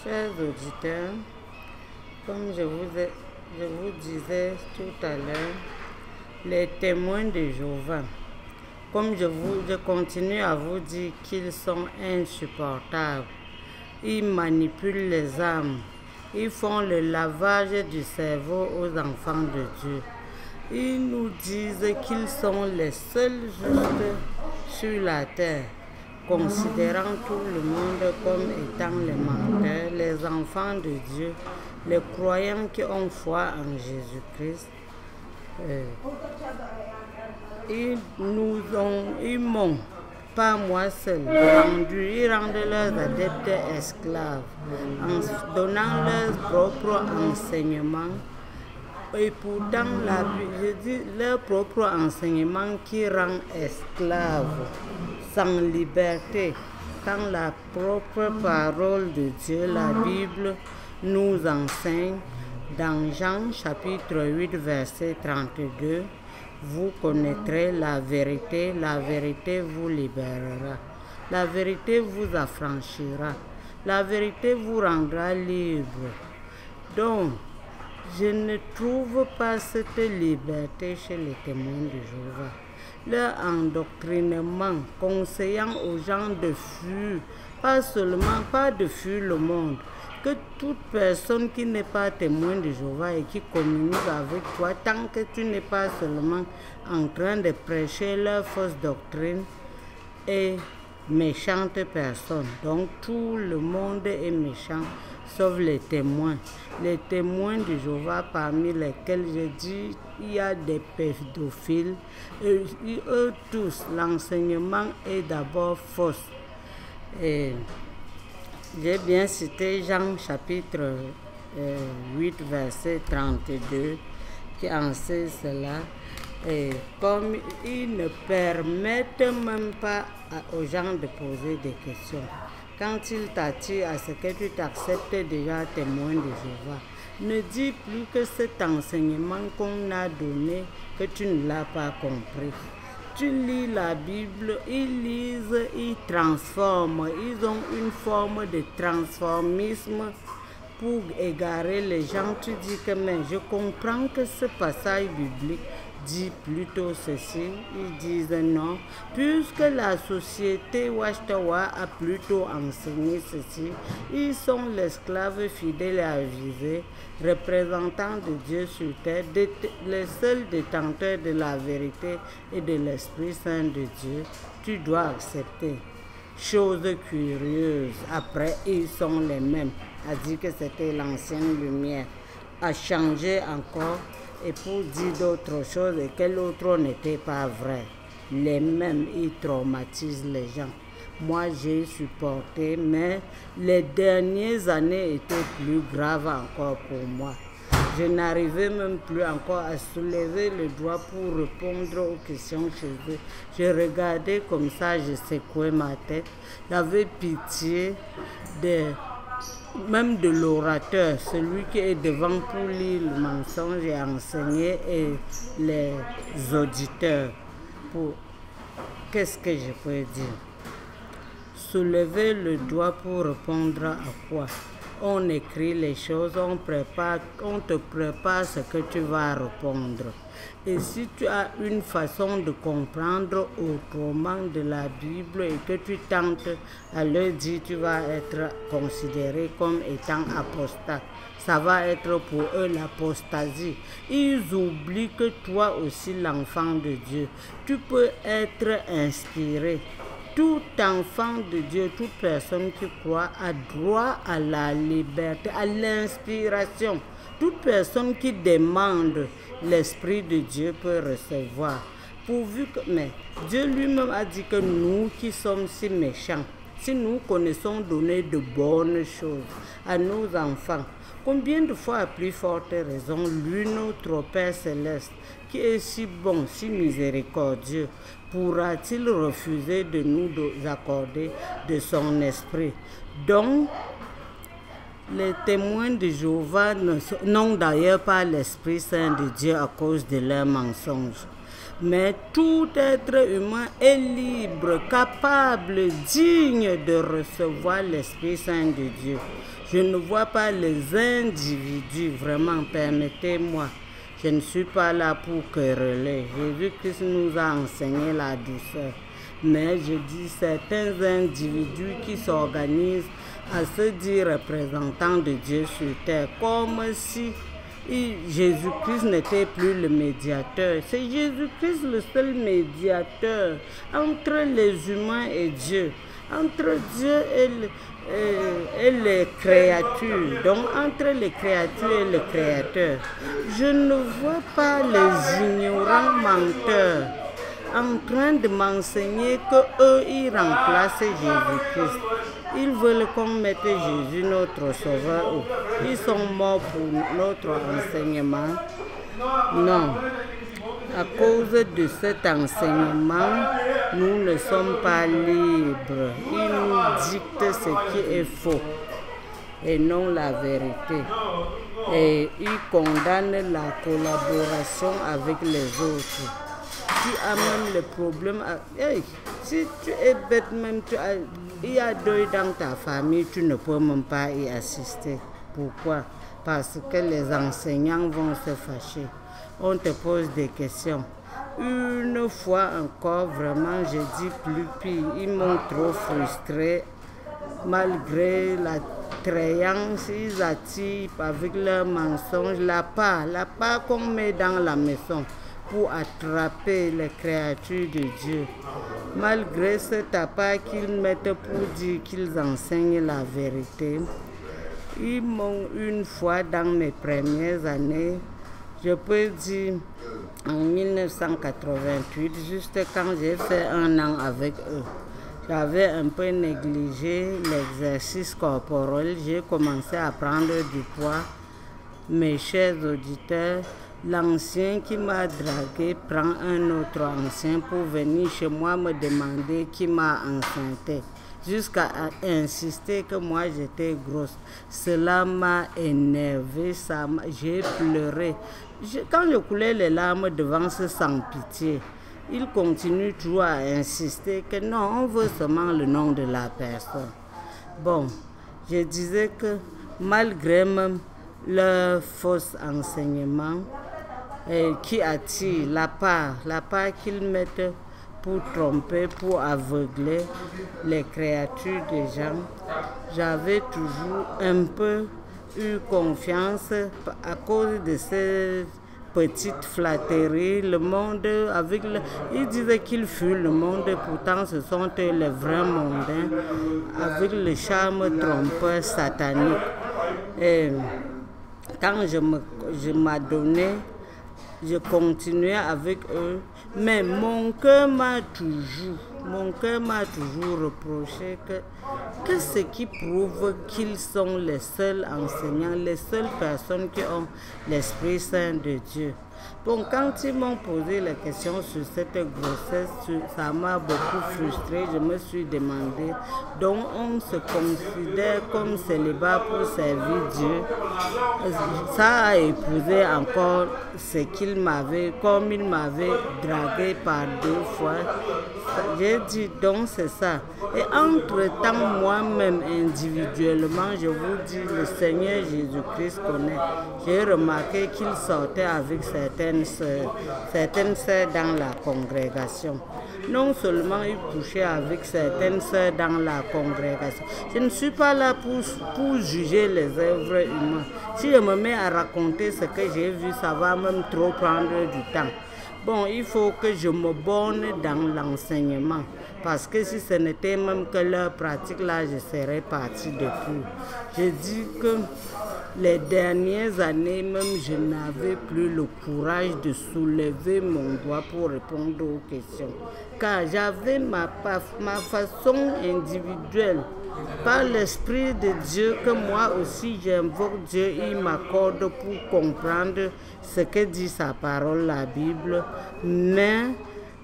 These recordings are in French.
Chers auditeurs, comme je vous disais tout à l'heure, les témoins de Jéhovah, comme je continue à vous dire qu'ils sont insupportables. Ils manipulent les âmes. Ils font le lavage du cerveau aux enfants de Dieu. Ils nous disent qu'ils sont les seuls justes sur la terre, considérant tout le monde comme étant les menteurs, les enfants de Dieu, les croyants qui ont foi en Jésus-Christ. Ils m'ont, pas moi seul, ils rendent leurs adeptes esclaves en donnant leurs propres enseignements. Et pourtant, je dis leur propre enseignement qui rend esclaves, sans liberté, quand la propre parole de Dieu, la Bible, nous enseigne dans Jean chapitre 8, verset 32, vous connaîtrez la vérité vous libérera, la vérité vous affranchira, la vérité vous rendra libre. Donc, je ne trouve pas cette liberté chez les témoins de Jéhovah. Leur endoctrinement conseillant aux gens de fuir, pas de fuir le monde, que toute personne qui n'est pas témoin de Jéhovah et qui communique avec toi, tant que tu n'es pas seulement en train de prêcher leur fausse doctrine, est méchante personne. Donc tout le monde est méchant, sauf les témoins. Les témoins de Jéhovah, parmi lesquels je dis, il y a des pédophiles. Eux tous, l'enseignement est d'abord faux. Et j'ai bien cité Jean chapitre 8, verset 32, qui enseigne cela. Et comme ils ne permettent même pas aux gens de poser des questions, quand ils t'attirent à ce que tu t'acceptes déjà témoin de Jéhovah, ne dis plus que cet enseignement qu'on a donné, que tu ne l'as pas compris. Tu lis la Bible, ils lisent, ils transforment, ils ont une forme de transformisme pour égarer les gens. Tu dis que mais je comprends que ce passage biblique dit plutôt ceci, ils disent non, puisque la société Watchtower a plutôt enseigné ceci, ils sont l'esclave fidèle et avisé, représentant de Dieu sur terre, les seuls détenteurs de la vérité et de l'Esprit Saint de Dieu, tu dois accepter. Chose curieuse, après ils sont les mêmes, a dit que c'était l'ancienne lumière, a changé encore, et pour dire d'autres choses et que l'autre n'était pas vrai. Les mêmes, ils traumatisent les gens. Moi, j'ai supporté, mais les dernières années étaient plus graves encore pour moi. Je n'arrivais même plus encore à soulever le doigt pour répondre aux questions chez eux. Je regardais comme ça, je secouais ma tête. J'avais pitié même de l'orateur, celui qui est devant pour lire le mensonge et enseigner, et les auditeurs. Qu'est-ce que je peux dire? Soulever le doigt pour répondre à quoi? On écrit les choses, on te prépare ce que tu vas répondre. Et si tu as une façon de comprendre autrement de la Bible et que tu tentes à leur dire, tu vas être considéré comme étant apostat. Ça va être pour eux l'apostasie. Ils oublient que toi aussi, l'enfant de Dieu, tu peux être inspiré. Tout enfant de Dieu, toute personne qui croit a droit à la liberté, à l'inspiration. Toute personne qui demande l'Esprit de Dieu peut recevoir. Pourvu que, mais Dieu lui-même a dit que nous qui sommes si méchants, si nous connaissons donner de bonnes choses à nos enfants, combien de fois à plus forte raison, lui, notre Père Céleste, qui est si bon, si miséricordieux, pourra-t-il refuser de nous accorder de son esprit? Donc, les témoins de Jéhovah n'ont d'ailleurs pas l'Esprit Saint de Dieu à cause de leurs mensonges. Mais tout être humain est libre, capable, digne de recevoir l'Esprit Saint de Dieu. Je ne vois pas les individus, vraiment, permettez-moi. Je ne suis pas là pour quereller. Jésus-Christ nous a enseigné la douceur. Mais je dis certains individus qui s'organisent à se dire représentants de Dieu sur terre, comme si Jésus-Christ n'était plus le médiateur. C'est Jésus-Christ le seul médiateur entre les humains et Dieu, entre Dieu et les créatures, donc entre les créatures et le Créateur. Je ne vois pas les ignorants menteurs en train de m'enseigner qu'eux, ils remplacent Jésus-Christ. Ils veulent qu'on mette Jésus, notre Sauveur. Ils sont morts pour notre enseignement. Non. À cause de cet enseignement, nous ne sommes pas libres. Ils nous dictent ce qui est faux et non la vérité. Et ils condamnent la collaboration avec les autres. Tu as même le problème. Hey, si tu es bête, même il y a deuil dans ta famille, tu ne peux même pas y assister. Pourquoi? Parce que les enseignants vont se fâcher. On te pose des questions. Une fois encore, vraiment, je dis plus pire. Ils m'ont trop frustré. Malgré la créance, ils attirent avec leurs mensonges la part qu'on met dans la maison pour attraper les créatures de Dieu. Malgré cet appât qu'ils mettent pour dire qu'ils enseignent la vérité, ils m'ont une fois dans mes premières années, je peux dire en 1988, juste quand j'ai fait 1 an avec eux, j'avais un peu négligé l'exercice corporel, j'ai commencé à prendre du poids. Mes chers auditeurs, l'ancien qui m'a dragué prend un autre ancien pour venir chez moi me demander qui m'a enceinté, jusqu'à insister que moi j'étais grosse. Cela m'a énervé, j'ai pleuré. Quand je coulais les larmes devant ce sans-pitié, il continue toujours à insister que non, on veut seulement le nom de la personne. Bon, je disais que malgré même leur faux enseignement qui attire la part qu'ils mettent pour tromper, pour aveugler les créatures des gens, j'avais toujours un peu eu confiance à cause de ces petites flatteries. Le monde, ils disaient qu'ils fuient le monde, pourtant ce sont les vrais mondains, avec le charme trompeur satanique. Et quand je m'adonnais, je continuais avec eux, mais mon cœur m'a toujours reproché que ce qui prouve qu'ils sont les seuls enseignants, les seules personnes qui ont l'Esprit Saint de Dieu. Bon, quand ils m'ont posé la question sur cette grossesse, ça m'a beaucoup frustrée. Je me suis demandé, donc on se considère comme célibat pour servir Dieu. Ça a épousé encore ce qu'il m'avait, comme il m'avait dragué par 2 fois. J'ai dit, donc c'est ça. Et entre-temps, moi-même, individuellement, je vous dis, le Seigneur Jésus-Christ connaît. J'ai remarqué qu'il sortait avec certaines sœurs dans la congrégation. Non seulement il couchait avec certaines sœurs dans la congrégation. Je ne suis pas là pour juger les œuvres humaines. Si je me mets à raconter ce que j'ai vu, ça va même trop prendre du temps. Bon, il faut que je me borne dans l'enseignement. Parce que si ce n'était même que leur pratique, là, je serais parti depuis. Je dis que les dernières années, même, je n'avais plus le courage de soulever mon doigt pour répondre aux questions. Car j'avais ma façon individuelle. Par l'Esprit de Dieu que moi aussi j'invoque Dieu, il m'accorde pour comprendre ce que dit sa parole, la Bible. Mais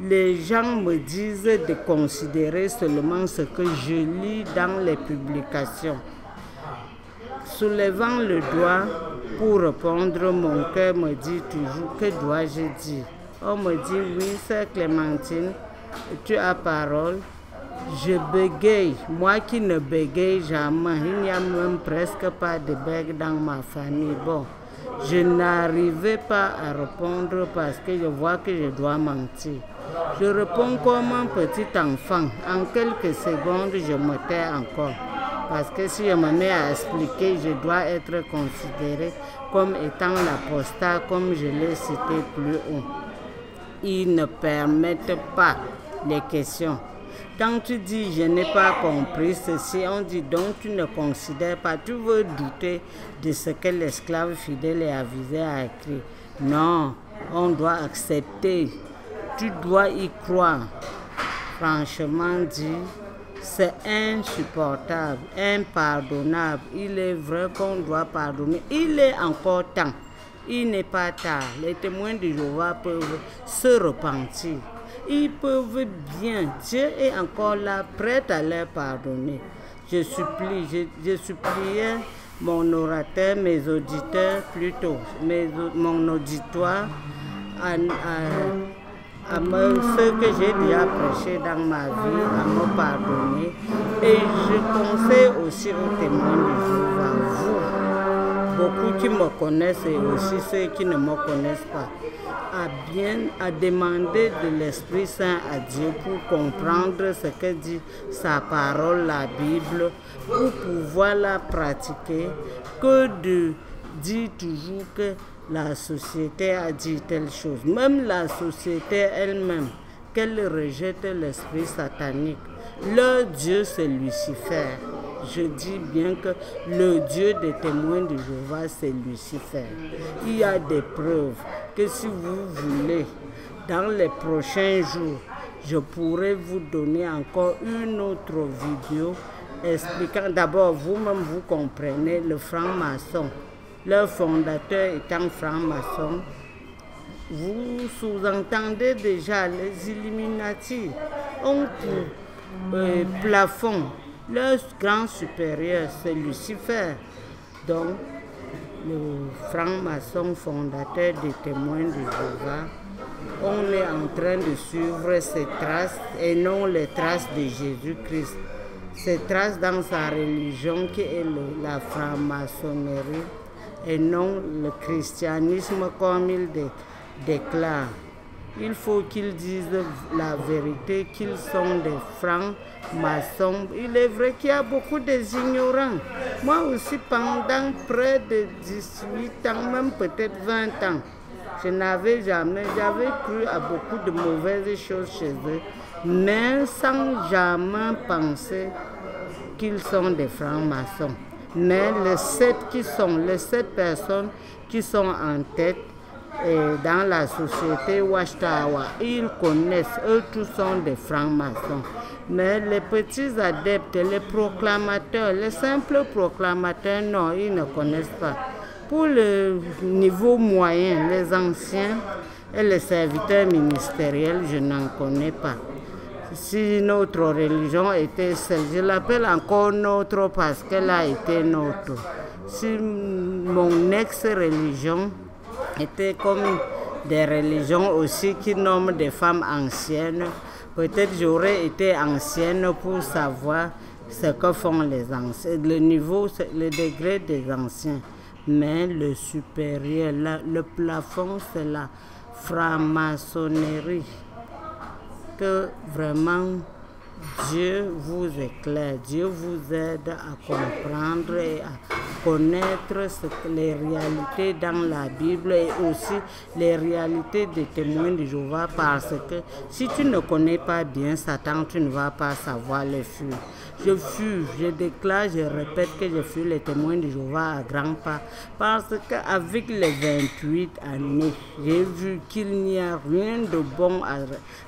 les gens me disent de considérer seulement ce que je lis dans les publications. Soulevant le doigt pour répondre, mon cœur me dit toujours, que dois-je dire? On me dit, oui, sœur Clémentine, tu as parole. Je bégaye, moi qui ne bégaye jamais. Il n'y a même presque pas de bègue dans ma famille. Bon, je n'arrivais pas à répondre parce que je vois que je dois mentir. Je réponds comme un petit enfant. En quelques secondes, je me tais encore. Parce que si je me mets à expliquer, je dois être considéré comme étant l'apostat, comme je l'ai cité plus haut. Ils ne permettent pas les questions. Quand tu dis je n'ai pas compris ceci, on dit donc tu ne considères pas, tu veux douter de ce que l'esclave fidèle et avisé a écrit. Non, on doit accepter, tu dois y croire. Franchement dit, c'est insupportable, impardonnable. Il est vrai qu'on doit pardonner. Il est encore temps. Il n'est pas tard. Les témoins de Jéhovah peuvent se repentir. Ils peuvent bien. Dieu est encore là, prêt à leur pardonner. Je suppliais mon orateur, mes auditeurs plutôt, mon auditoire, ce que j'ai déjà prêché dans ma vie, à me pardonner. Et je conseille aussi aux témoins de Jéhovah, vous, beaucoup qui me connaissent et aussi ceux qui ne me connaissent pas, à demander de l'Esprit Saint à Dieu pour comprendre ce que dit sa parole, la Bible, pour pouvoir la pratiquer, que de dire toujours que la société a dit telle chose. Même la société elle-même, qu'elle rejette l'esprit satanique. Leur Dieu, c'est Lucifer. Je dis bien que le Dieu des témoins de Jéhovah, c'est Lucifer. Il y a des preuves que si vous voulez, dans les prochains jours, je pourrai vous donner encore une autre vidéo expliquant, d'abord, vous-même vous comprenez, le franc-maçon, leur fondateur étant franc-maçon. Vous sous-entendez déjà les Illuminati ont pour plafond leur grand supérieur, c'est Lucifer. Donc, le franc-maçon fondateur des témoins de Jéhovah, on est en train de suivre ses traces et non les traces de Jésus-Christ. Ses traces dans sa religion qui est la franc-maçonnerie et non le christianisme comme il déclare. Il faut qu'ils disent la vérité, qu'ils sont des francs-maçons. Il est vrai qu'il y a beaucoup d'ignorants. Moi aussi, pendant près de 18 ans, même peut-être 20 ans, j'avais cru à beaucoup de mauvaises choses chez eux, mais sans jamais penser qu'ils sont des francs-maçons. Mais les 7 personnes qui sont en tête, et dans la société Watchtower, ils connaissent, eux tous sont des francs-maçons. Mais les petits adeptes, les proclamateurs, les simples proclamateurs, non, ils ne connaissent pas. Pour le niveau moyen, les anciens et les serviteurs ministériels, je n'en connais pas. Si notre religion était celle, je l'appelle encore nôtre parce qu'elle a été nôtre. Si mon ex-religion était comme des religions aussi qui nomment des femmes anciennes, peut-être j'aurais été ancienne pour savoir ce que font les anciens. Le niveau, le degré des anciens. Mais le supérieur, le plafond, c'est la franc-maçonnerie. Que vraiment Dieu vous éclaire, Dieu vous aide à comprendre et à connaître les réalités dans la Bible et aussi les réalités des témoins de Jéhovah, parce que si tu ne connais pas bien Satan, tu ne vas pas savoir les fuir. Je déclare, je répète que je fuis les témoins de Jéhovah à grands pas, parce qu'avec les 28 années, j'ai vu qu'il n'y a rien de bon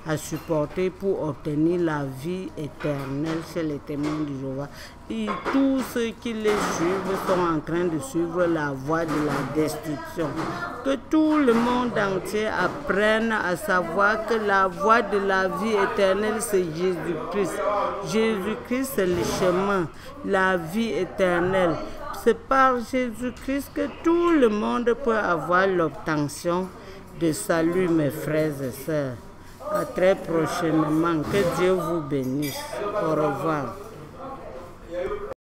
à supporter pour obtenir la vie éternelle chez les témoins de Jéhovah. Et tous ceux qui les suivent sont en train de suivre la voie de la destruction. Que tout le monde entier apprenne à savoir que la voie de la vie éternelle, c'est Jésus-Christ. Jésus-Christ, c'est le chemin, la vie éternelle. C'est par Jésus-Christ que tout le monde peut avoir l'obtention de salut, mes frères et sœurs. À très prochainement. Que Dieu vous bénisse. Au revoir.